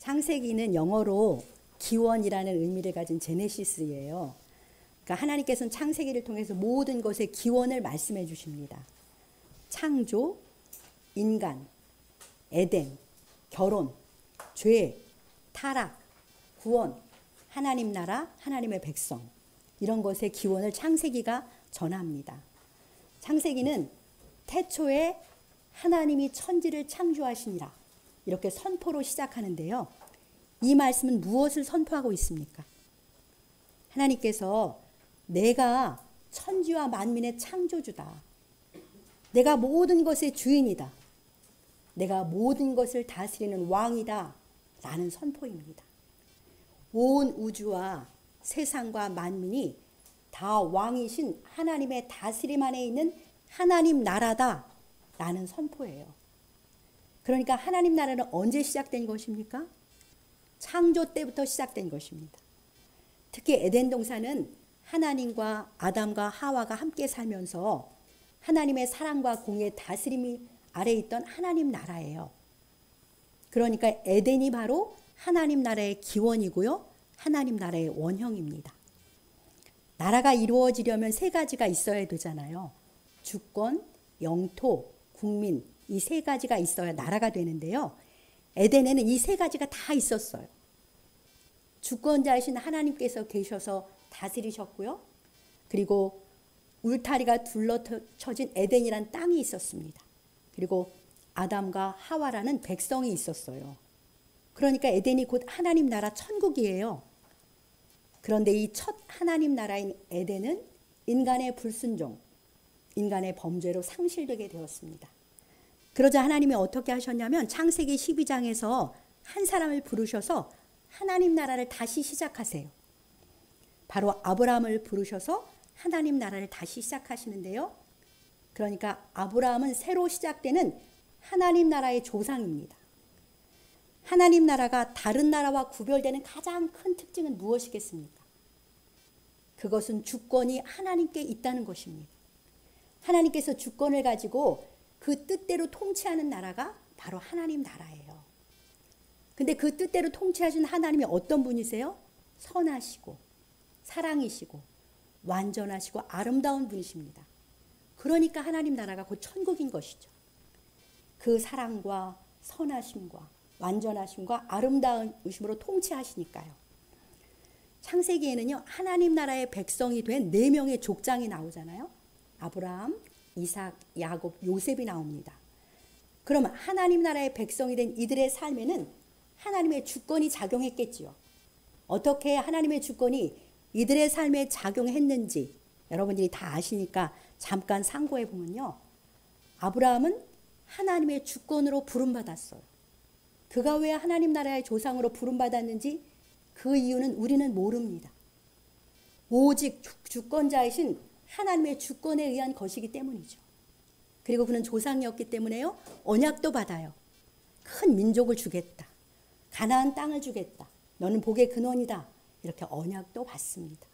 창세기는 영어로 기원이라는 의미를 가진 제네시스예요. 그러니까 하나님께서는 창세기를 통해서 모든 것의 기원을 말씀해 주십니다. 창조, 인간, 에덴, 결혼, 죄, 타락, 구원, 하나님 나라, 하나님의 백성, 이런 것의 기원을 창세기가 전합니다. 창세기는 태초에 하나님이 천지를 창조하시니라, 이렇게 선포로 시작하는데요. 이 말씀은 무엇을 선포하고 있습니까? 하나님께서 내가 천지와 만민의 창조주다. 내가 모든 것의 주인이다. 내가 모든 것을 다스리는 왕이다. 라는 선포입니다. 온 우주와 세상과 만민이 다 왕이신 하나님의 다스림 안에 있는 하나님 나라다. 라는 선포예요. 그러니까 하나님 나라는 언제 시작된 것입니까? 창조 때부터 시작된 것입니다. 특히 에덴 동산은 하나님과 아담과 하와가 함께 살면서 하나님의 사랑과 공의 다스림이 아래 있던 하나님 나라예요. 그러니까 에덴이 바로 하나님 나라의 기원이고요. 하나님 나라의 원형입니다. 나라가 이루어지려면 세 가지가 있어야 되잖아요. 주권, 영토, 국민, 이 세 가지가 있어야 나라가 되는데요. 에덴에는 이 세 가지가 다 있었어요. 주권자이신 하나님께서 계셔서 다스리셨고요. 그리고 울타리가 둘러쳐진 에덴이란 땅이 있었습니다. 그리고 아담과 하와라는 백성이 있었어요. 그러니까 에덴이 곧 하나님 나라 천국이에요. 그런데 이 첫 하나님 나라인 에덴은 인간의 불순종, 인간의 범죄로 상실되게 되었습니다. 그러자 하나님이 어떻게 하셨냐면 창세기 12장에서 한 사람을 부르셔서 하나님 나라를 다시 시작하세요. 바로 아브라함을 부르셔서 하나님 나라를 다시 시작하시는데요. 그러니까 아브라함은 새로 시작되는 하나님 나라의 조상입니다. 하나님 나라가 다른 나라와 구별되는 가장 큰 특징은 무엇이겠습니까? 그것은 주권이 하나님께 있다는 것입니다. 하나님께서 주권을 가지고 그 뜻대로 통치하는 나라가 바로 하나님 나라예요. 근데 그 뜻대로 통치하시는 하나님이 어떤 분이세요? 선하시고 사랑이시고 완전하시고 아름다운 분이십니다. 그러니까 하나님 나라가 곧 천국인 것이죠. 그 사랑과 선하심과 완전하심과 아름다우심으로 통치하시니까요. 창세기에는요, 하나님 나라의 백성이 된 4명의 족장이 나오잖아요. 아브라함, 이삭, 야곱, 요셉이 나옵니다. 그러면 하나님 나라의 백성이 된 이들의 삶에는 하나님의 주권이 작용했겠지요. 어떻게 하나님의 주권이 이들의 삶에 작용했는지 여러분들이 다 아시니까 잠깐 상고해 보면요. 아브라함은 하나님의 주권으로 부름받았어요. 그가 왜 하나님 나라의 조상으로 부름받았는지 그 이유는 우리는 모릅니다. 오직 주권자이신 하나님의 주권에 의한 것이기 때문이죠. 그리고 그는 조상이었기 때문에요. 언약도 받아요. 큰 민족을 주겠다. 가나안 땅을 주겠다. 너는 복의 근원이다. 이렇게 언약도 받습니다.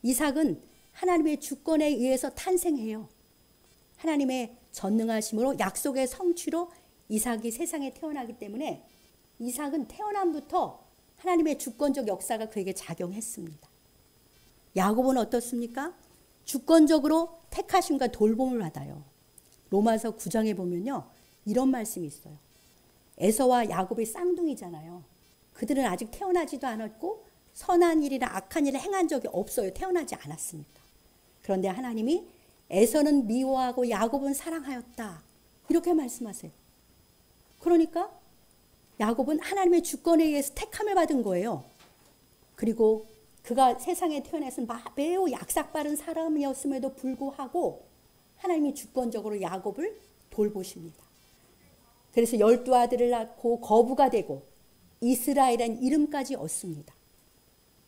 이삭은 하나님의 주권에 의해서 탄생해요. 하나님의 전능하심으로 약속의 성취로 이삭이 세상에 태어나기 때문에 이삭은 태어남부터 하나님의 주권적 역사가 그에게 작용했습니다. 야곱은 어떻습니까? 주권적으로 택하심과 돌봄을 받아요. 로마서 9장에 보면요. 이런 말씀이 있어요. 에서와 야곱이 쌍둥이잖아요. 그들은 아직 태어나지도 않았고 선한 일이나 악한 일을 행한 적이 없어요. 태어나지 않았습니다. 그런데 하나님이 에서는 미워하고 야곱은 사랑하였다. 이렇게 말씀하세요. 그러니까 야곱은 하나님의 주권에 의해서 택함을 받은 거예요. 그리고 그가 세상에 태어나서 매우 약삭빠른 사람이었음에도 불구하고 하나님이 주권적으로 야곱을 돌보십니다. 그래서 12아들을 낳고 거부가 되고 이스라엘이라는 이름까지 얻습니다.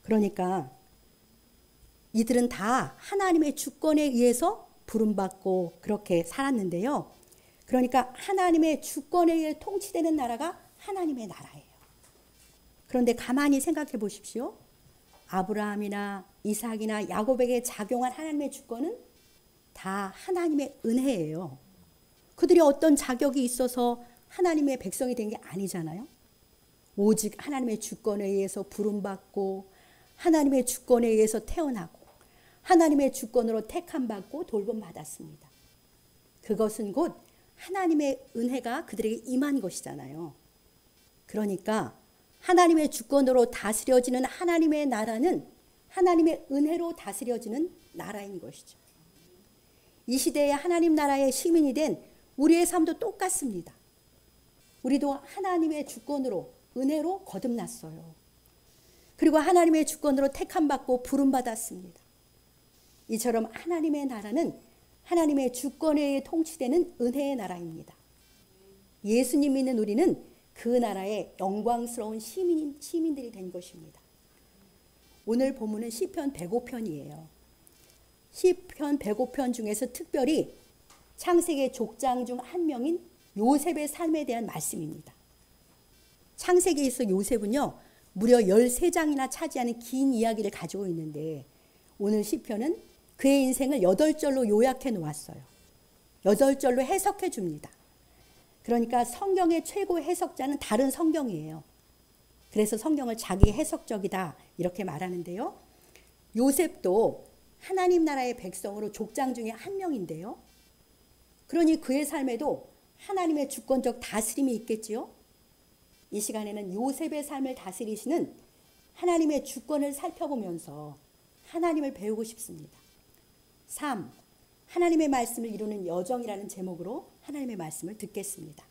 그러니까 이들은 다 하나님의 주권에 의해서 부름받고 그렇게 살았는데요. 그러니까 하나님의 주권에 의해 통치되는 나라가 하나님의 나라예요. 그런데 가만히 생각해 보십시오. 아브라함이나 이삭이나 야곱에게 작용한 하나님의 주권은 다 하나님의 은혜예요. 그들이 어떤 자격이 있어서 하나님의 백성이 된 게 아니잖아요. 오직 하나님의 주권에 의해서 부름받고 하나님의 주권에 의해서 태어나고 하나님의 주권으로 택함받고 돌봄받았습니다. 그것은 곧 하나님의 은혜가 그들에게 임한 것이잖아요. 그러니까 하나님의 주권으로 다스려지는 하나님의 나라는 하나님의 은혜로 다스려지는 나라인 것이죠. 이 시대에 하나님 나라의 시민이 된 우리의 삶도 똑같습니다. 우리도 하나님의 주권으로 은혜로 거듭났어요. 그리고 하나님의 주권으로 택함받고 부름받았습니다. 이처럼 하나님의 나라는 하나님의 주권에 의해 통치되는 은혜의 나라입니다. 예수님 믿는 우리는 그 나라의 영광스러운 시민들이 된 것입니다. 오늘 본문은 시편 105편이에요. 시편 105편 중에서 특별히 창세기의 족장 중 한 명인 요셉의 삶에 대한 말씀입니다. 창세기에서 요셉은요, 무려 13장이나 차지하는 긴 이야기를 가지고 있는데 오늘 시편은 그의 인생을 8절로 요약해 놓았어요. 8절로 해석해 줍니다. 그러니까 성경의 최고 해석자는 다른 성경이에요. 그래서 성경을 자기 해석적이다 이렇게 말하는데요. 요셉도 하나님 나라의 백성으로 족장 중에 한 명인데요. 그러니 그의 삶에도 하나님의 주권적 다스림이 있겠지요. 이 시간에는 요셉의 삶을 다스리시는 하나님의 주권을 살펴보면서 하나님을 배우고 싶습니다. 3. 하나님의 말씀을 이루는 여정이라는 제목으로 하나님의 말씀을 듣겠습니다.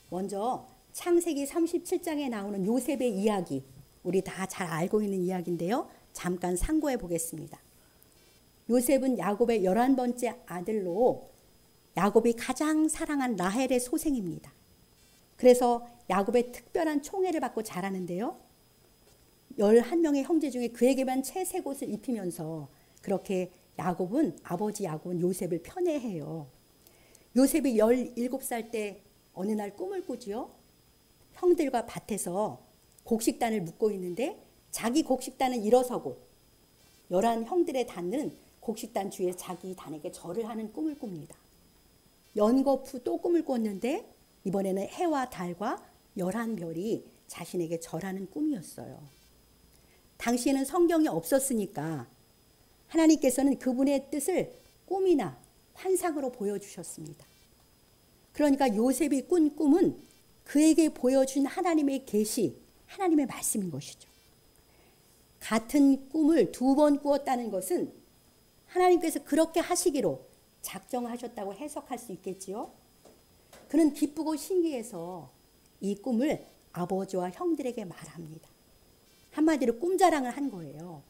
먼저 창세기 37장에 나오는 요셉의 이야기, 우리 다 잘 알고 있는 이야기인데요. 잠깐 상고해 보겠습니다. 요셉은 야곱의 11번째 아들로 야곱이 가장 사랑한 라헬의 소생입니다. 그래서 야곱의 특별한 총애를 받고 자라는데요. 11명의 형제 중에 그에게만 채색 옷을 입히면서 그렇게 아버지 야곱은 요셉을 편애해요. 요셉이 17살 때 어느 날 꿈을 꾸지요. 형들과 밭에서 곡식단을 묶고 있는데 자기 곡식단은 일어서고 11 형들의 단은 곡식단 주위에 자기 단에게 절을 하는 꿈을 꿉니다. 연거푸 또 꿈을 꿨는데 이번에는 해와 달과 11별이 자신에게 절하는 꿈이었어요. 당시에는 성경이 없었으니까 하나님께서는 그분의 뜻을 꿈이나 환상으로 보여주셨습니다. 그러니까 요셉이 꾼 꿈은 그에게 보여준 하나님의 계시, 하나님의 말씀인 것이죠. 같은 꿈을 2번 꾸었다는 것은 하나님께서 그렇게 하시기로 작정하셨다고 해석할 수 있겠지요. 그는 기쁘고 신기해서 이 꿈을 아버지와 형들에게 말합니다. 한마디로 꿈자랑을 한 거예요.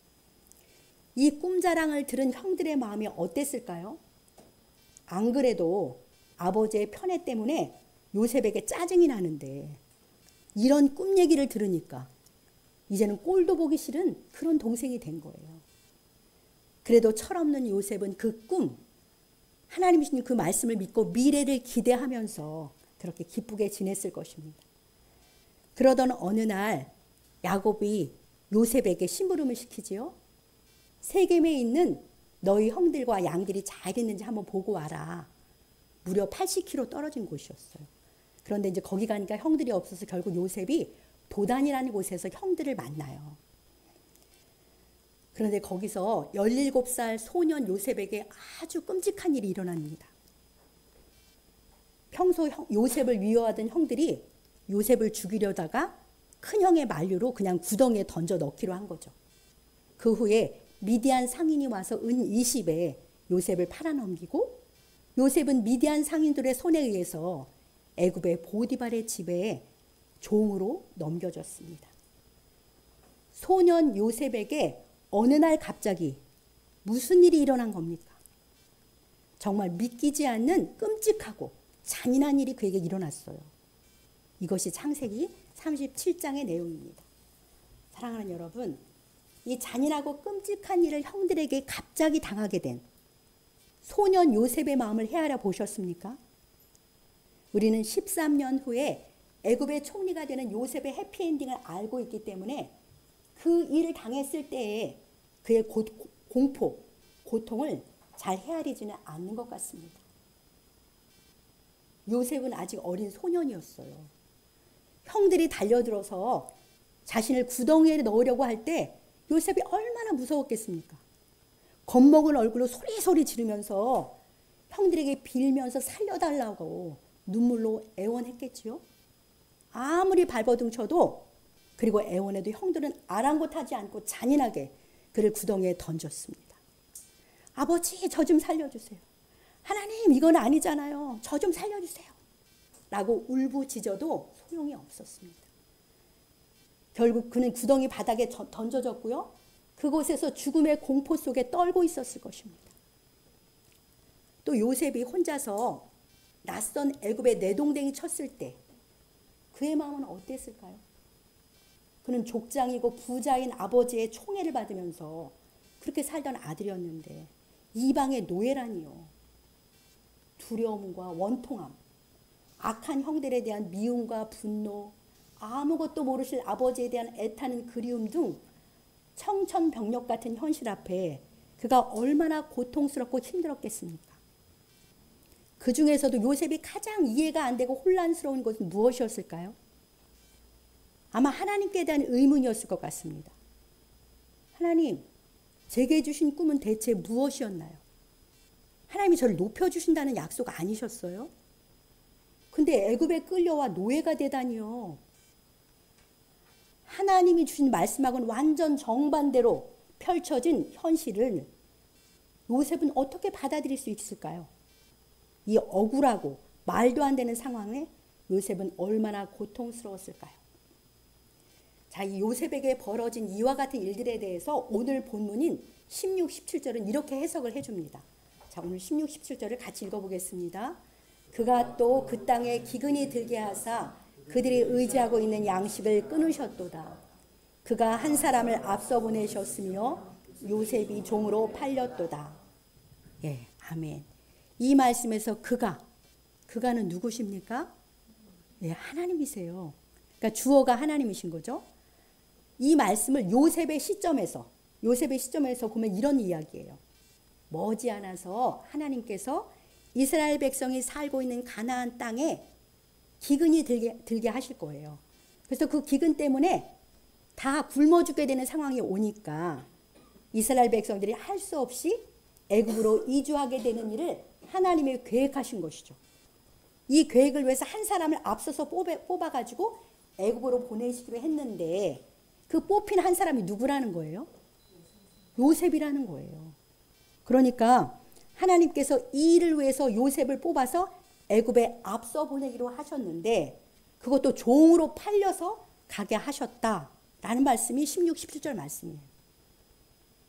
이 꿈자랑을 들은 형들의 마음이 어땠을까요? 안 그래도 아버지의 편애 때문에 요셉에게 짜증이 나는데 이런 꿈 얘기를 들으니까 이제는 꼴도 보기 싫은 그런 동생이 된 거예요. 그래도 철없는 요셉은 그 꿈, 하나님 주신 그 말씀을 믿고 미래를 기대하면서 그렇게 기쁘게 지냈을 것입니다. 그러던 어느 날 야곱이 요셉에게 심부름을 시키지요. 세겜에 있는 너희 형들과 양들이 잘 있는지 한번 보고 와라. 무려 80km 떨어진 곳이었어요. 그런데 이제 거기 가니까 형들이 없어서 결국 요셉이 도단이라는 곳에서 형들을 만나요. 그런데 거기서 17살 소년 요셉에게 아주 끔찍한 일이 일어납니다. 평소 요셉을 미워하던 형들이 요셉을 죽이려다가 큰형의 만류로 그냥 구덩이에 던져 넣기로 한 거죠. 그 후에 미디안 상인이 와서 은 20에 요셉을 팔아넘기고 요셉은 미디안 상인들의 손에 의해서 애굽의 보디발의 집에 종으로 넘겨졌습니다. 소년 요셉에게 어느 날 갑자기 무슨 일이 일어난 겁니까? 정말 믿기지 않는 끔찍하고 잔인한 일이 그에게 일어났어요. 이것이 창세기 37장의 내용입니다. 사랑하는 여러분, 이 잔인하고 끔찍한 일을 형들에게 갑자기 당하게 된 소년 요셉의 마음을 헤아려 보셨습니까? 우리는 13년 후에 애굽의 총리가 되는 요셉의 해피엔딩을 알고 있기 때문에 그 일을 당했을 때에 그의 공포, 고통을 잘 헤아리지는 않는 것 같습니다. 요셉은 아직 어린 소년이었어요. 형들이 달려들어서 자신을 구덩이에 넣으려고 할 때 요셉이 얼마나 무서웠겠습니까? 겁먹은 얼굴로 소리소리 지르면서 형들에게 빌면서 살려달라고 눈물로 애원했겠지요. 아무리 발버둥 쳐도 그리고 애원해도 형들은 아랑곳하지 않고 잔인하게 그를 구덩이에 던졌습니다. 아버지, 저 좀 살려주세요. 하나님, 이건 아니잖아요. 저 좀 살려주세요. 라고 울부짖어도 소용이 없었습니다. 결국 그는 구덩이 바닥에 던져졌고요. 그곳에서 죽음의 공포 속에 떨고 있었을 것입니다. 또 요셉이 혼자서 낯선 애굽에 내동댕이 쳤을 때 그의 마음은 어땠을까요? 그는 족장이고 부자인 아버지의 총애를 받으면서 그렇게 살던 아들이었는데 이방의 노예라니요. 두려움과 원통함, 악한 형들에 대한 미움과 분노, 아무것도 모르실 아버지에 대한 애타는 그리움 등 청천벽력 같은 현실 앞에 그가 얼마나 고통스럽고 힘들었겠습니까? 그 중에서도 요셉이 가장 이해가 안 되고 혼란스러운 것은 무엇이었을까요? 아마 하나님께 대한 의문이었을 것 같습니다. 하나님, 제게 주신 꿈은 대체 무엇이었나요? 하나님이 저를 높여주신다는 약속 아니셨어요? 근데 애굽에 끌려와 노예가 되다니요. 하나님이 주신 말씀하고는 완전 정반대로 펼쳐진 현실을 요셉은 어떻게 받아들일 수 있을까요? 이 억울하고 말도 안 되는 상황에 요셉은 얼마나 고통스러웠을까요? 자, 이 요셉에게 벌어진 이와 같은 일들에 대해서 오늘 본문인 16, 17절은 이렇게 해석을 해줍니다. 자, 오늘 16, 17절을 같이 읽어보겠습니다. 그가 또 그 땅에 기근이 들게 하사 그들이 의지하고 있는 양식을 끊으셨도다. 그가 한 사람을 앞서 보내셨으며 요셉이 종으로 팔렸도다. 예, 아멘. 이 말씀에서 그가는 누구십니까? 예, 하나님이세요. 그러니까 주어가 하나님이신 거죠. 이 말씀을 요셉의 시점에서 보면 이런 이야기예요. 머지않아서 하나님께서 이스라엘 백성이 살고 있는 가나안 땅에 기근이 들게 하실 거예요. 그래서 그 기근 때문에 다 굶어 죽게 되는 상황이 오니까 이스라엘 백성들이 할 수 없이 애굽으로 이주하게 되는 일을 하나님이 계획하신 것이죠. 이 계획을 위해서 한 사람을 앞서서 뽑아가지고 애굽으로 보내시기로 했는데 그 뽑힌 한 사람이 누구라는 거예요? 요셉이라는 거예요. 그러니까 하나님께서 이 일을 위해서 요셉을 뽑아서 애굽에 앞서 보내기로 하셨는데 그것도 종으로 팔려서 가게 하셨다라는 말씀이 16, 17절 말씀이에요.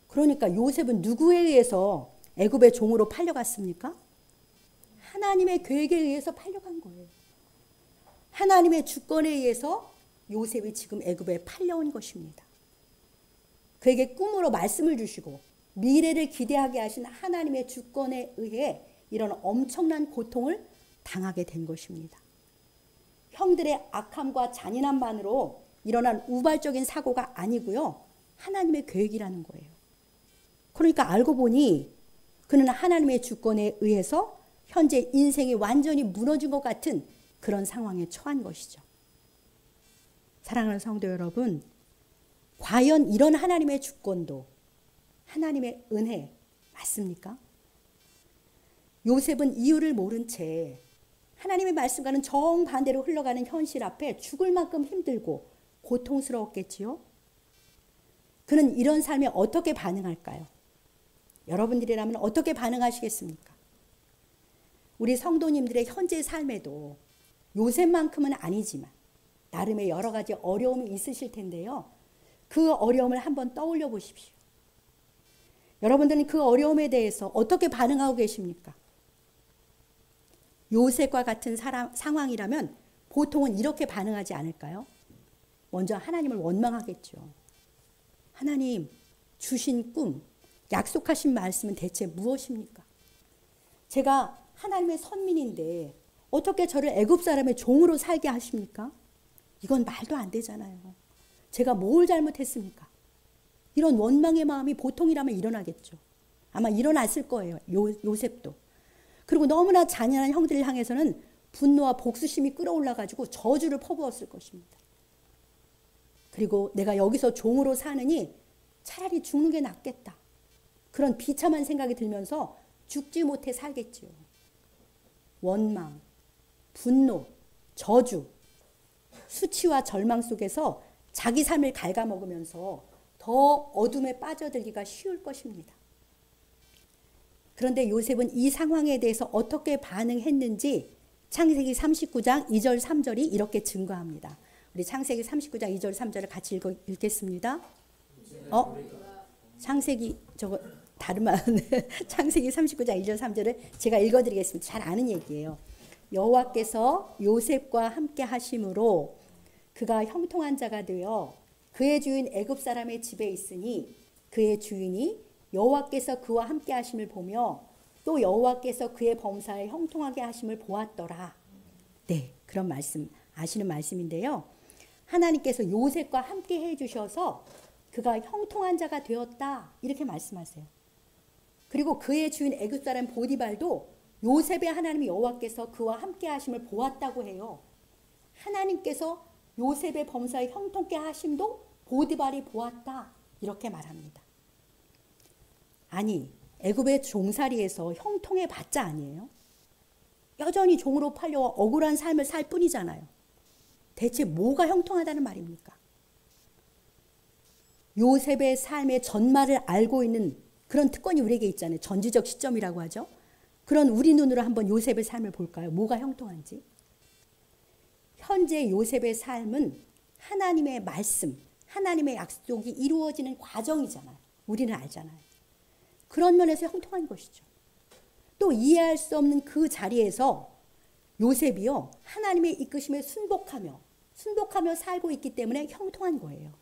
그러니까 요셉은 누구에 의해서 애굽의 종으로 팔려갔습니까? 하나님의 계획에 의해서 팔려간 거예요. 하나님의 주권에 의해서 요셉이 지금 애굽에 팔려온 것입니다. 그에게 꿈으로 말씀을 주시고 미래를 기대하게 하신 하나님의 주권에 의해 이런 엄청난 고통을 당하게 된 것입니다. 형들의 악함과 잔인함만으로 일어난 우발적인 사고가 아니고요. 하나님의 계획이라는 거예요. 그러니까 알고 보니 그는 하나님의 주권에 의해서 현재 인생이 완전히 무너진 것 같은 그런 상황에 처한 것이죠. 사랑하는 성도 여러분, 과연 이런 하나님의 주권도 하나님의 은혜 맞습니까? 요셉은 이유를 모른 채 하나님의 말씀과는 정반대로 흘러가는 현실 앞에 죽을 만큼 힘들고 고통스러웠겠지요? 그는 이런 삶에 어떻게 반응할까요? 여러분들이라면 어떻게 반응하시겠습니까? 우리 성도님들의 현재 삶에도 요셉만큼은 아니지만 나름의 여러 가지 어려움이 있으실 텐데요. 그 어려움을 한번 떠올려 보십시오. 여러분들은 그 어려움에 대해서 어떻게 반응하고 계십니까? 요셉과 같은 상황이라면 보통은 이렇게 반응하지 않을까요? 먼저 하나님을 원망하겠죠. 하나님, 주신 꿈, 약속하신 말씀은 대체 무엇입니까? 제가 하나님의 선민인데 어떻게 저를 애굽 사람의 종으로 살게 하십니까? 이건 말도 안 되잖아요. 제가 뭘 잘못했습니까? 이런 원망의 마음이 보통이라면 일어나겠죠. 아마 일어났을 거예요. 요셉도. 그리고 너무나 잔인한 형들을 향해서는 분노와 복수심이 끌어올라가지고 저주를 퍼부었을 것입니다. 그리고 내가 여기서 종으로 사느니 차라리 죽는 게 낫겠다. 그런 비참한 생각이 들면서 죽지 못해 살겠지요. 원망, 분노, 저주, 수치와 절망 속에서 자기 삶을 갉아먹으면서 더 어둠에 빠져들기가 쉬울 것입니다. 그런데 요셉은 이 상황에 대해서 어떻게 반응했는지 창세기 39장 2절 3절이 이렇게 증거합니다. 우리 창세기 39장 2절 3절을 같이 읽겠습니다. 창세기 저거 다른 말 창세기 39장 2절 3절을 제가 읽어드리겠습니다. 잘 아는 얘기예요. 여호와께서 요셉과 함께 하심으로 그가 형통한 자가 되어 그의 주인 애굽 사람의 집에 있으니 그의 주인이 여호와께서 그와 함께 하심을 보며 또 여호와께서 그의 범사에 형통하게 하심을 보았더라. 네, 그런 말씀 아시는 말씀인데요. 하나님께서 요셉과 함께 해주셔서 그가 형통한 자가 되었다 이렇게 말씀하세요. 그리고 그의 주인 애굽 사람 보디발도 요셉의 하나님 여호와께서 그와 함께 하심을 보았다고 해요. 하나님께서 요셉의 범사에 형통케 하심도 보디발이 보았다 이렇게 말합니다. 아니 애굽의 종살이에서 형통해 봤자 아니에요? 여전히 종으로 팔려와 억울한 삶을 살 뿐이잖아요. 대체 뭐가 형통하다는 말입니까? 요셉의 삶의 전말을 알고 있는 그런 특권이 우리에게 있잖아요. 전지적 시점이라고 하죠. 그런 우리 눈으로 한번 요셉의 삶을 볼까요? 뭐가 형통한지. 현재 요셉의 삶은 하나님의 말씀, 하나님의 약속이 이루어지는 과정이잖아요. 우리는 알잖아요. 그런 면에서 형통한 것이죠. 또 이해할 수 없는 그 자리에서 요셉이요, 하나님의 이끄심에 순복하며 살고 있기 때문에 형통한 거예요.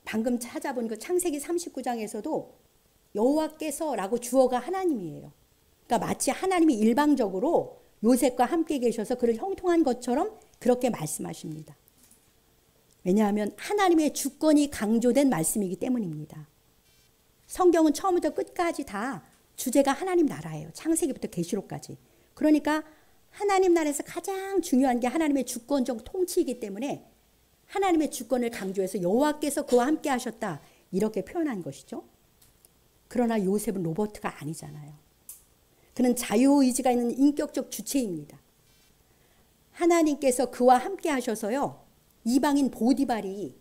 방금 찾아본 그 창세기 39장에서도 여호와께서라고 주어가 하나님이에요. 그러니까 마치 하나님이 일방적으로 요셉과 함께 계셔서 그를 형통한 것처럼 그렇게 말씀하십니다. 왜냐하면 하나님의 주권이 강조된 말씀이기 때문입니다. 성경은 처음부터 끝까지 다 주제가 하나님 나라예요. 창세기부터 계시록까지. 그러니까 하나님 나라에서 가장 중요한 게 하나님의 주권적 통치이기 때문에 하나님의 주권을 강조해서 여호와께서 그와 함께 하셨다 이렇게 표현한 것이죠. 그러나 요셉은 로버트가 아니잖아요. 그는 자유의지가 있는 인격적 주체입니다. 하나님께서 그와 함께 하셔서요, 이방인 보디발이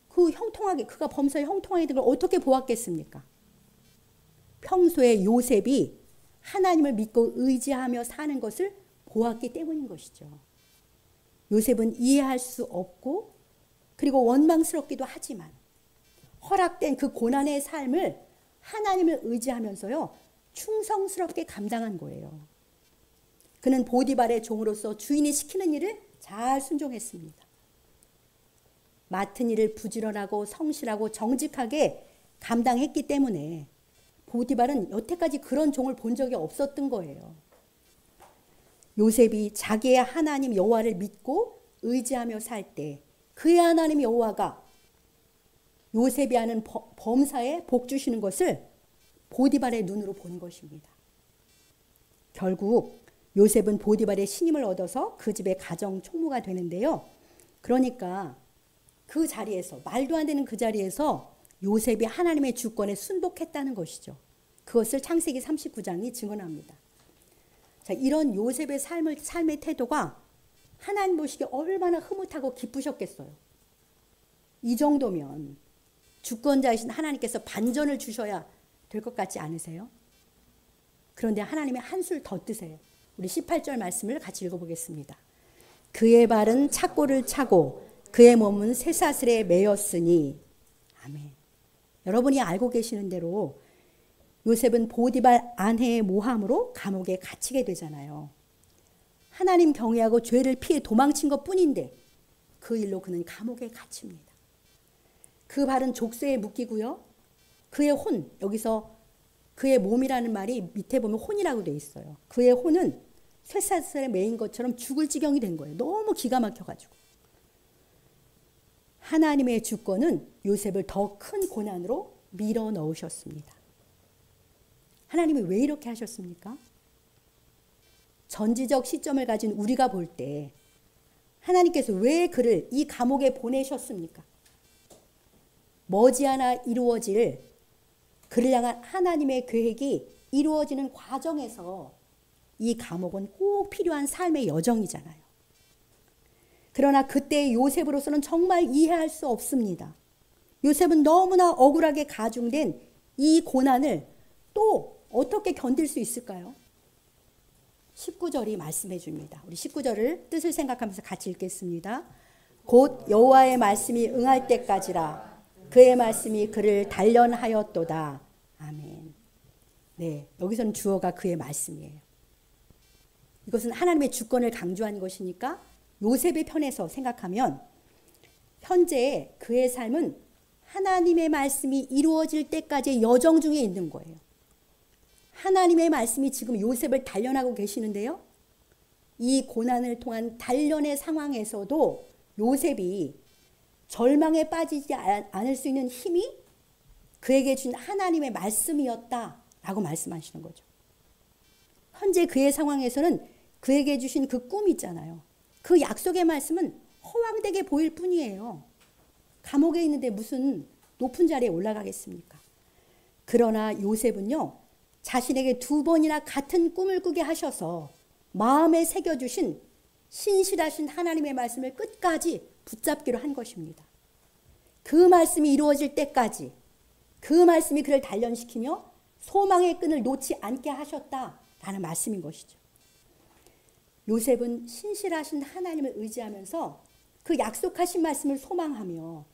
그 형통하게, 그가 범사에 형통하게 된 걸 어떻게 보았겠습니까? 평소에 요셉이 하나님을 믿고 의지하며 사는 것을 보았기 때문인 것이죠. 요셉은 이해할 수 없고 그리고 원망스럽기도 하지만 허락된 그 고난의 삶을 하나님을 의지하면서요, 충성스럽게 감당한 거예요. 그는 보디발의 종으로서 주인이 시키는 일을 잘 순종했습니다. 맡은 일을 부지런하고 성실하고 정직하게 감당했기 때문에 보디발은 여태까지 그런 종을 본 적이 없었던 거예요. 요셉이 자기의 하나님 여호와를 믿고 의지하며 살 때 그의 하나님 여호와가 요셉이 하는 범사에 복 주시는 것을 보디발의 눈으로 본 것입니다. 결국 요셉은 보디발의 신임을 얻어서 그 집의 가정 총무가 되는데요. 그러니까 그 자리에서, 말도 안 되는 그 자리에서 요셉이 하나님의 주권에 순복했다는 것이죠. 그것을 창세기 39장이 증언합니다. 자, 이런 요셉의 삶의 태도가 하나님 보시기에 얼마나 흐뭇하고 기쁘셨겠어요. 이 정도면 주권자이신 하나님께서 반전을 주셔야 될 것 같지 않으세요? 그런데 하나님의 한술 더 뜨세요. 우리 18절 말씀을 같이 읽어보겠습니다. 그의 발은 착고를 차고 그의 몸은 쇠사슬에 매였으니. 아멘. 여러분이 알고 계시는 대로 요셉은 보디발 아내의 모함으로 감옥에 갇히게 되잖아요. 하나님 경외하고 죄를 피해 도망친 것 뿐인데 그 일로 그는 감옥에 갇힙니다. 그 발은 족쇄에 묶이고요. 그의 혼, 여기서 그의 몸이라는 말이 밑에 보면 혼이라고 되어 있어요. 그의 혼은 쇠사슬에 매인 것처럼 죽을 지경이 된 거예요. 너무 기가 막혀가지고. 하나님의 주권은 요셉을 더 큰 고난으로 밀어 넣으셨습니다. 하나님이 왜 이렇게 하셨습니까? 전지적 시점을 가진 우리가 볼 때 하나님께서 왜 그를 이 감옥에 보내셨습니까? 머지않아 이루어질 그를 향한 하나님의 계획이 이루어지는 과정에서 이 감옥은 꼭 필요한 삶의 여정이잖아요. 그러나 그때의 요셉으로서는 정말 이해할 수 없습니다. 요셉은 너무나 억울하게 가중된 이 고난을 또 어떻게 견딜 수 있을까요? 19절이 말씀해 줍니다. 우리 19절을 뜻을 생각하면서 같이 읽겠습니다. 곧 여호와의 말씀이 응할 때까지라 그의 말씀이 그를 단련하였도다. 아멘. 네, 여기서는 주어가 그의 말씀이에요. 이것은 하나님의 주권을 강조한 것이니까 요셉의 편에서 생각하면 현재 그의 삶은 하나님의 말씀이 이루어질 때까지의 여정 중에 있는 거예요. 하나님의 말씀이 지금 요셉을 단련하고 계시는데요. 이 고난을 통한 단련의 상황에서도 요셉이 절망에 빠지지 않을 수 있는 힘이 그에게 준 하나님의 말씀이었다라고 말씀하시는 거죠. 현재 그의 상황에서는 그에게 주신 그 꿈 있잖아요. 그 약속의 말씀은 허황되게 보일 뿐이에요. 감옥에 있는데 무슨 높은 자리에 올라가겠습니까? 그러나 요셉은요, 자신에게 2번이나 같은 꿈을 꾸게 하셔서 마음에 새겨주신 신실하신 하나님의 말씀을 끝까지 붙잡기로 한 것입니다. 그 말씀이 이루어질 때까지 그 말씀이 그를 단련시키며 소망의 끈을 놓지 않게 하셨다라는 말씀인 것이죠. 요셉은 신실하신 하나님을 의지하면서 그 약속하신 말씀을 소망하며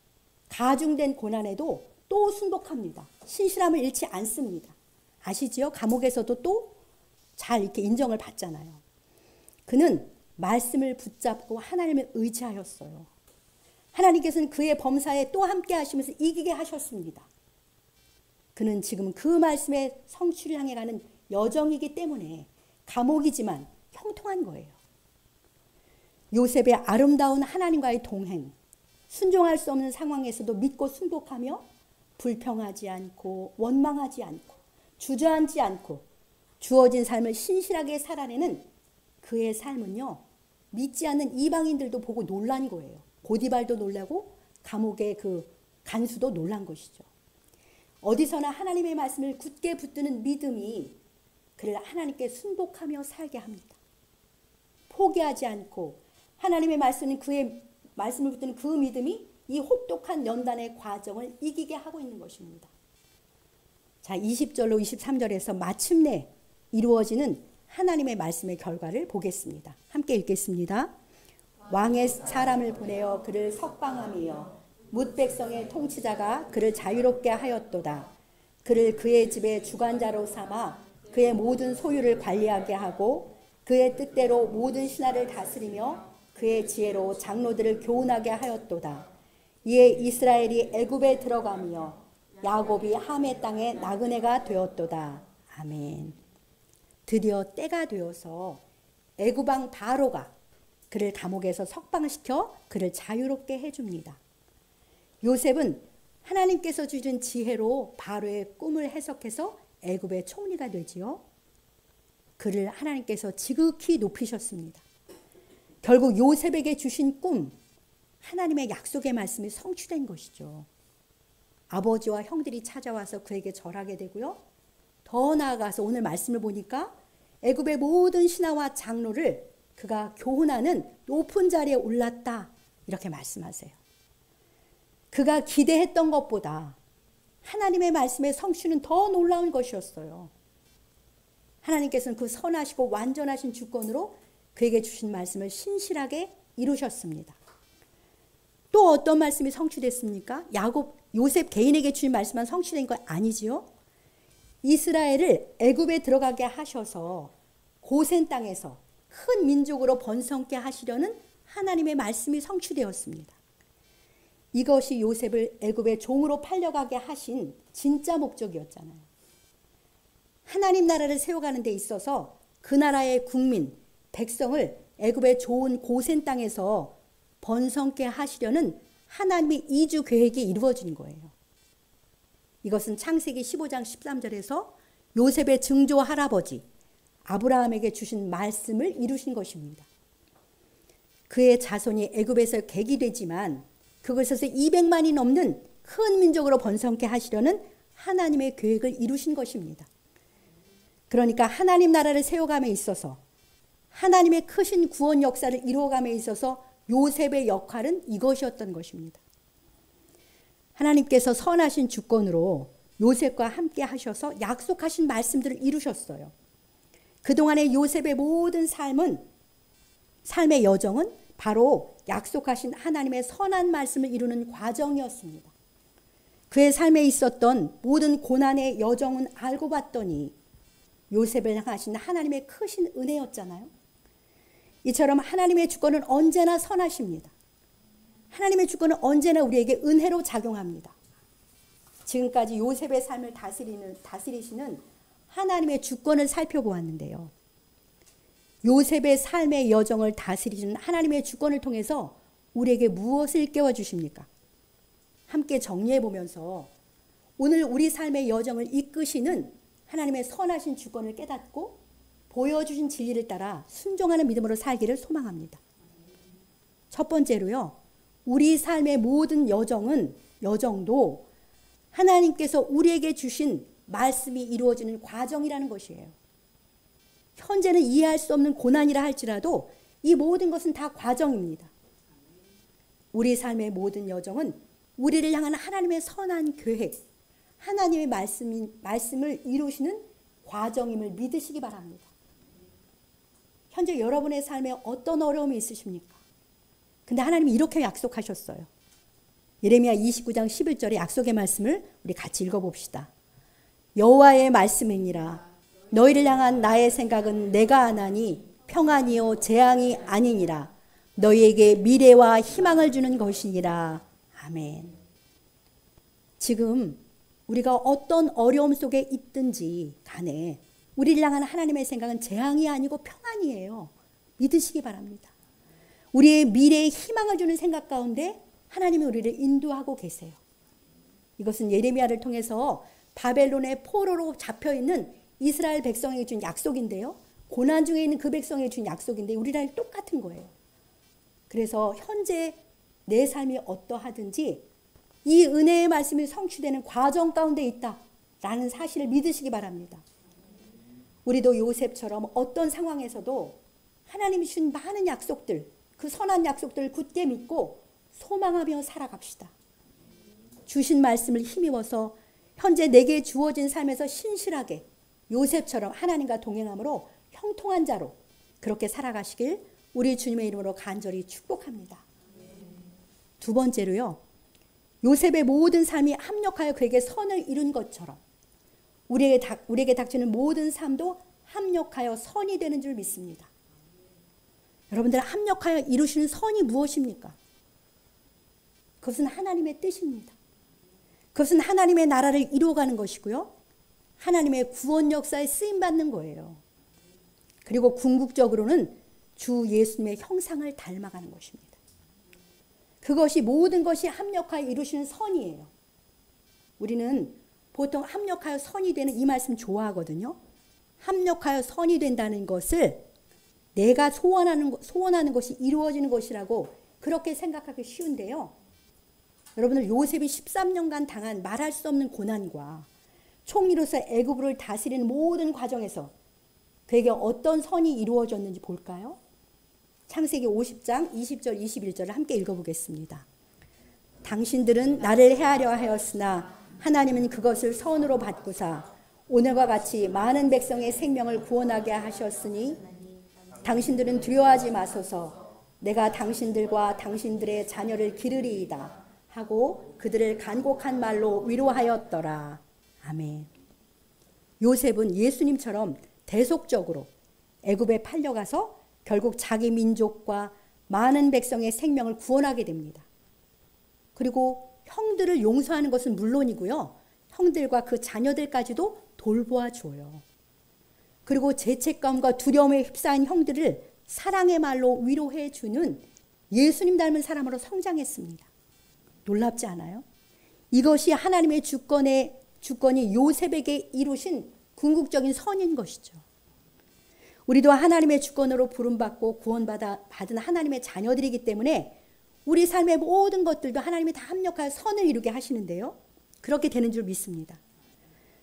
가중된 고난에도 또 순복합니다. 신실함을 잃지 않습니다. 아시지요? 감옥에서도 또 잘 이렇게 인정을 받잖아요. 그는 말씀을 붙잡고 하나님을 의지하였어요. 하나님께서는 그의 범사에 또 함께 하시면서 이기게 하셨습니다. 그는 지금 그 말씀의 성취를 향해 가는 여정이기 때문에 감옥이지만 형통한 거예요. 요셉의 아름다운 하나님과의 동행, 순종할 수 없는 상황에서도 믿고 순복하며 불평하지 않고 원망하지 않고 주저앉지 않고 주어진 삶을 신실하게 살아내는 그의 삶은요, 믿지 않는 이방인들도 보고 놀란 거예요. 고디발도 놀라고 감옥의 그 간수도 놀란 것이죠. 어디서나 하나님의 말씀을 굳게 붙드는 믿음이 그를 하나님께 순복하며 살게 합니다. 포기하지 않고 하나님의 말씀은 그의 말씀을 붙드는 그 믿음이 이 혹독한 연단의 과정을 이기게 하고 있는 것입니다. 자, 20절로 23절에서 마침내 이루어지는 하나님의 말씀의 결과를 보겠습니다. 함께 읽겠습니다. 왕의 사람을 보내어 그를 석방하며 뭇 백성의 통치자가 그를 자유롭게 하였도다. 그를 그의 집의 주관자로 삼아 그의 모든 소유를 관리하게 하고 그의 뜻대로 모든 신하를 다스리며 그의 지혜로 장로들을 교훈하게 하였도다. 이에 이스라엘이 애굽에 들어가며 야곱이 함의 땅에 나그네가 되었도다. 아멘. 드디어 때가 되어서 애굽 왕 바로가 그를 감옥에서 석방시켜 그를 자유롭게 해줍니다. 요셉은 하나님께서 주신 지혜로 바로의 꿈을 해석해서 애굽의 총리가 되지요. 그를 하나님께서 지극히 높이셨습니다. 결국 요셉에게 주신 꿈, 하나님의 약속의 말씀이 성취된 것이죠. 아버지와 형들이 찾아와서 그에게 절하게 되고요. 더 나아가서 오늘 말씀을 보니까 애굽의 모든 신하와 장로를 그가 교훈하는 높은 자리에 올랐다. 이렇게 말씀하세요. 그가 기대했던 것보다 하나님의 말씀의 성취는 더 놀라운 것이었어요. 하나님께서는 그 선하시고 완전하신 주권으로 그에게 주신 말씀을 신실하게 이루셨습니다. 또 어떤 말씀이 성취됐습니까? 요셉 개인에게 주신 말씀만 성취된 건 아니지요. 이스라엘을 애굽에 들어가게 하셔서 고센 땅에서 큰 민족으로 번성케 하시려는 하나님의 말씀이 성취되었습니다. 이것이 요셉을 애굽의 종으로 팔려가게 하신 진짜 목적이었잖아요. 하나님 나라를 세워가는 데 있어서 그 나라의 국민, 백성을 애굽의 좋은 고센 땅에서 번성케 하시려는 하나님의 이주 계획이 이루어진 거예요. 이것은 창세기 15장 13절에서 요셉의 증조 할아버지 아브라함에게 주신 말씀을 이루신 것입니다. 그의 자손이 애굽에서 객이 되지만 그곳에서 200만이 넘는 큰 민족으로 번성케 하시려는 하나님의 계획을 이루신 것입니다. 그러니까 하나님 나라를 세워감에 있어서 하나님의 크신 구원 역사를 이루어감에 있어서 요셉의 역할은 이것이었던 것입니다. 하나님께서 선하신 주권으로 요셉과 함께 하셔서 약속하신 말씀들을 이루셨어요. 그동안의 요셉의 모든 삶의 여정은 바로 약속하신 하나님의 선한 말씀을 이루는 과정이었습니다. 그의 삶에 있었던 모든 고난의 여정은 알고 봤더니 요셉을 향하신 하나님의 크신 은혜였잖아요. 이처럼 하나님의 주권은 언제나 선하십니다. 하나님의 주권은 언제나 우리에게 은혜로 작용합니다. 지금까지 요셉의 삶을 다스리시는 하나님의 주권을 살펴보았는데요. 요셉의 삶의 여정을 다스리시는 하나님의 주권을 통해서 우리에게 무엇을 깨워주십니까? 함께 정리해 보면서 오늘 우리 삶의 여정을 이끄시는 하나님의 선하신 주권을 깨닫고 보여주신 진리를 따라 순종하는 믿음으로 살기를 소망합니다. 첫 번째로요. 우리 삶의 모든 여정도 하나님께서 우리에게 주신 말씀이 이루어지는 과정이라는 것이에요. 현재는 이해할 수 없는 고난이라 할지라도 이 모든 것은 다 과정입니다. 우리 삶의 모든 여정은 우리를 향한 하나님의 선한 계획, 하나님의 말씀을 이루시는 과정임을 믿으시기 바랍니다. 현재 여러분의 삶에 어떤 어려움이 있으십니까? 근데 하나님이 이렇게 약속하셨어요. 예레미야 29장 11절의 약속의 말씀을 우리 같이 읽어봅시다. 여호와의 말씀이니라. 너희를 향한 나의 생각은 내가 아나니 평안이요 재앙이 아니니라. 너희에게 미래와 희망을 주는 것이니라. 아멘. 지금 우리가 어떤 어려움 속에 있든지 간에 우리를 향한 하나님의 생각은 재앙이 아니고 평안이에요. 믿으시기 바랍니다. 우리의 미래에 희망을 주는 생각 가운데 하나님이 우리를 인도하고 계세요. 이것은 예레미야를 통해서 바벨론의 포로로 잡혀있는 이스라엘 백성에게 준 약속인데요. 고난 중에 있는 그 백성에게 준 약속인데 우리랑 똑같은 거예요. 그래서 현재 내 삶이 어떠하든지 이 은혜의 말씀이 성취되는 과정 가운데 있다라는 사실을 믿으시기 바랍니다. 우리도 요셉처럼 어떤 상황에서도 하나님이 주신 많은 약속들, 그 선한 약속들을 굳게 믿고 소망하며 살아갑시다. 주신 말씀을 힘입어서 현재 내게 주어진 삶에서 신실하게 요셉처럼 하나님과 동행함으로 형통한 자로 그렇게 살아가시길 우리 주님의 이름으로 간절히 축복합니다. 두 번째로요. 요셉의 모든 삶이 합력하여 그에게 선을 이룬 것처럼 우리에게 닥치는 모든 삶도 합력하여 선이 되는 줄 믿습니다. 여러분들 합력하여 이루시는 선이 무엇입니까? 그것은 하나님의 뜻입니다. 그것은 하나님의 나라를 이루어가는 것이고요. 하나님의 구원 역사에 쓰임받는 거예요. 그리고 궁극적으로는 주 예수님의 형상을 닮아가는 것입니다. 그것이 모든 것이 합력하여 이루시는 선이에요. 우리는 보통 합력하여 선이 되는 이 말씀 좋아하거든요. 합력하여 선이 된다는 것을 내가 소원하는 것이 이루어지는 것이라고 그렇게 생각하기 쉬운데요. 여러분들 요셉이 13년간 당한 말할 수 없는 고난과 총리로서 애굽을 다스리는 모든 과정에서 그에게 어떤 선이 이루어졌는지 볼까요? 창세기 50장 20절 21절을 함께 읽어보겠습니다. 당신들은 나를 해하려 하였으나 하나님은 그것을 선으로 받고사 오늘과 같이 많은 백성의 생명을 구원하게 하셨으니 당신들은 두려워하지 마소서. 내가 당신들과 당신들의 자녀를 기르리이다 하고 그들을 간곡한 말로 위로하였더라. 아멘. 요셉은 예수님처럼 대속적으로 애굽에 팔려가서 결국 자기 민족과 많은 백성의 생명을 구원하게 됩니다. 그리고 형들을 용서하는 것은 물론이고요. 형들과 그 자녀들까지도 돌보아 줘요. 그리고 죄책감과 두려움에 휩싸인 형들을 사랑의 말로 위로해 주는 예수님 닮은 사람으로 성장했습니다. 놀랍지 않아요? 이것이 하나님의 주권이 요셉에게 이루신 궁극적인 선인 것이죠. 우리도 하나님의 주권으로 부름받고 구원받은 하나님의 자녀들이기 때문에 우리 삶의 모든 것들도 하나님이 다 합력하여 선을 이루게 하시는데요. 그렇게 되는 줄 믿습니다.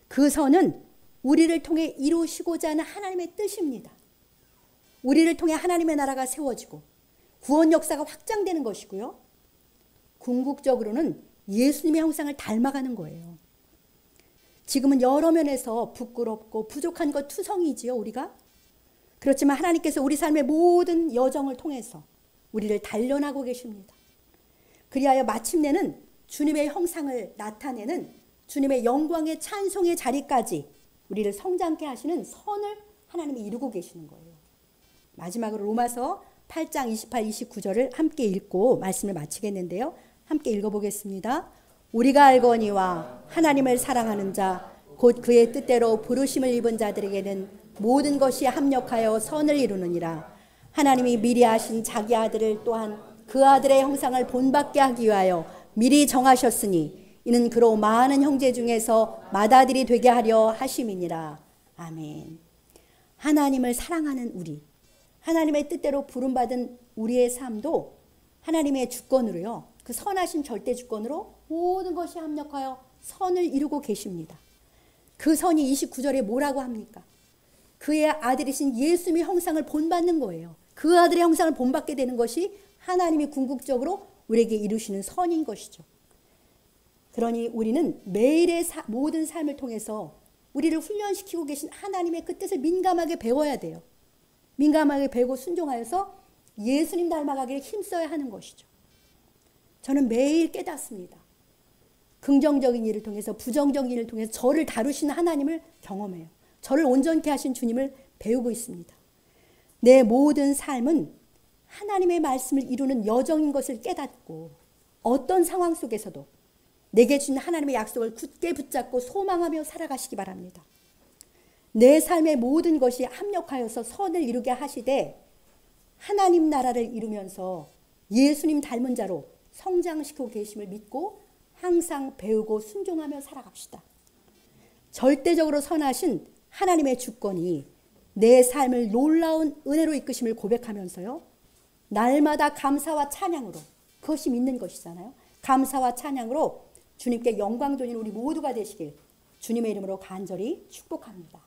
그 선은 우리를 통해 이루시고자 하는 하나님의 뜻입니다. 우리를 통해 하나님의 나라가 세워지고 구원 역사가 확장되는 것이고요. 궁극적으로는 예수님의 형상을 닮아가는 거예요. 지금은 여러 면에서 부끄럽고 부족한 것 투성이지요, 우리가. 그렇지만 하나님께서 우리 삶의 모든 여정을 통해서 우리를 단련하고 계십니다. 그리하여 마침내는 주님의 형상을 나타내는 주님의 영광의 찬송의 자리까지 우리를 성장케 하시는 선을 하나님이 이루고 계시는 거예요. 마지막으로 로마서 8장 28, 29절을 함께 읽고 말씀을 마치겠는데요. 함께 읽어보겠습니다. 우리가 알거니와 하나님을 사랑하는 자 곧 그의 뜻대로 부르심을 입은 자들에게는 모든 것이 합력하여 선을 이루느니라. 하나님이 미리 하신 자기 아들을 또한 그 아들의 형상을 본받게 하기 위하여 미리 정하셨으니 이는 그로 많은 형제 중에서 맏아들이 되게 하려 하심이니라. 아멘. 하나님을 사랑하는 우리, 하나님의 뜻대로 부름받은 우리의 삶도 하나님의 주권으로요, 그 선하신 절대 주권으로 모든 것이 합력하여 선을 이루고 계십니다. 그 선이 29절에 뭐라고 합니까? 그의 아들이신 예수님의 형상을 본받는 거예요. 그 아들의 형상을 본받게 되는 것이 하나님이 궁극적으로 우리에게 이루시는 선인 것이죠. 그러니 우리는 매일의 모든 삶을 통해서 우리를 훈련시키고 계신 하나님의 그 뜻을 민감하게 배워야 돼요. 민감하게 배우고 순종하여서 예수님 닮아가기를 힘써야 하는 것이죠. 저는 매일 깨닫습니다. 긍정적인 일을 통해서 부정적인 일을 통해서 저를 다루시는 하나님을 경험해요. 저를 온전케 하신 주님을 배우고 있습니다. 내 모든 삶은 하나님의 말씀을 이루는 여정인 것을 깨닫고 어떤 상황 속에서도 내게 주신 하나님의 약속을 굳게 붙잡고 소망하며 살아가시기 바랍니다. 내 삶의 모든 것이 합력하여서 선을 이루게 하시되 하나님 나라를 이루면서 예수님 닮은 자로 성장시키고 계심을 믿고 항상 배우고 순종하며 살아갑시다. 절대적으로 선하신 하나님의 주권이 내 삶을 놀라운 은혜로 이끄심을 고백하면서요, 날마다 감사와 찬양으로, 그것이 믿는 것이잖아요. 감사와 찬양으로 주님께 영광 돌리는 우리 모두가 되시길 주님의 이름으로 간절히 축복합니다.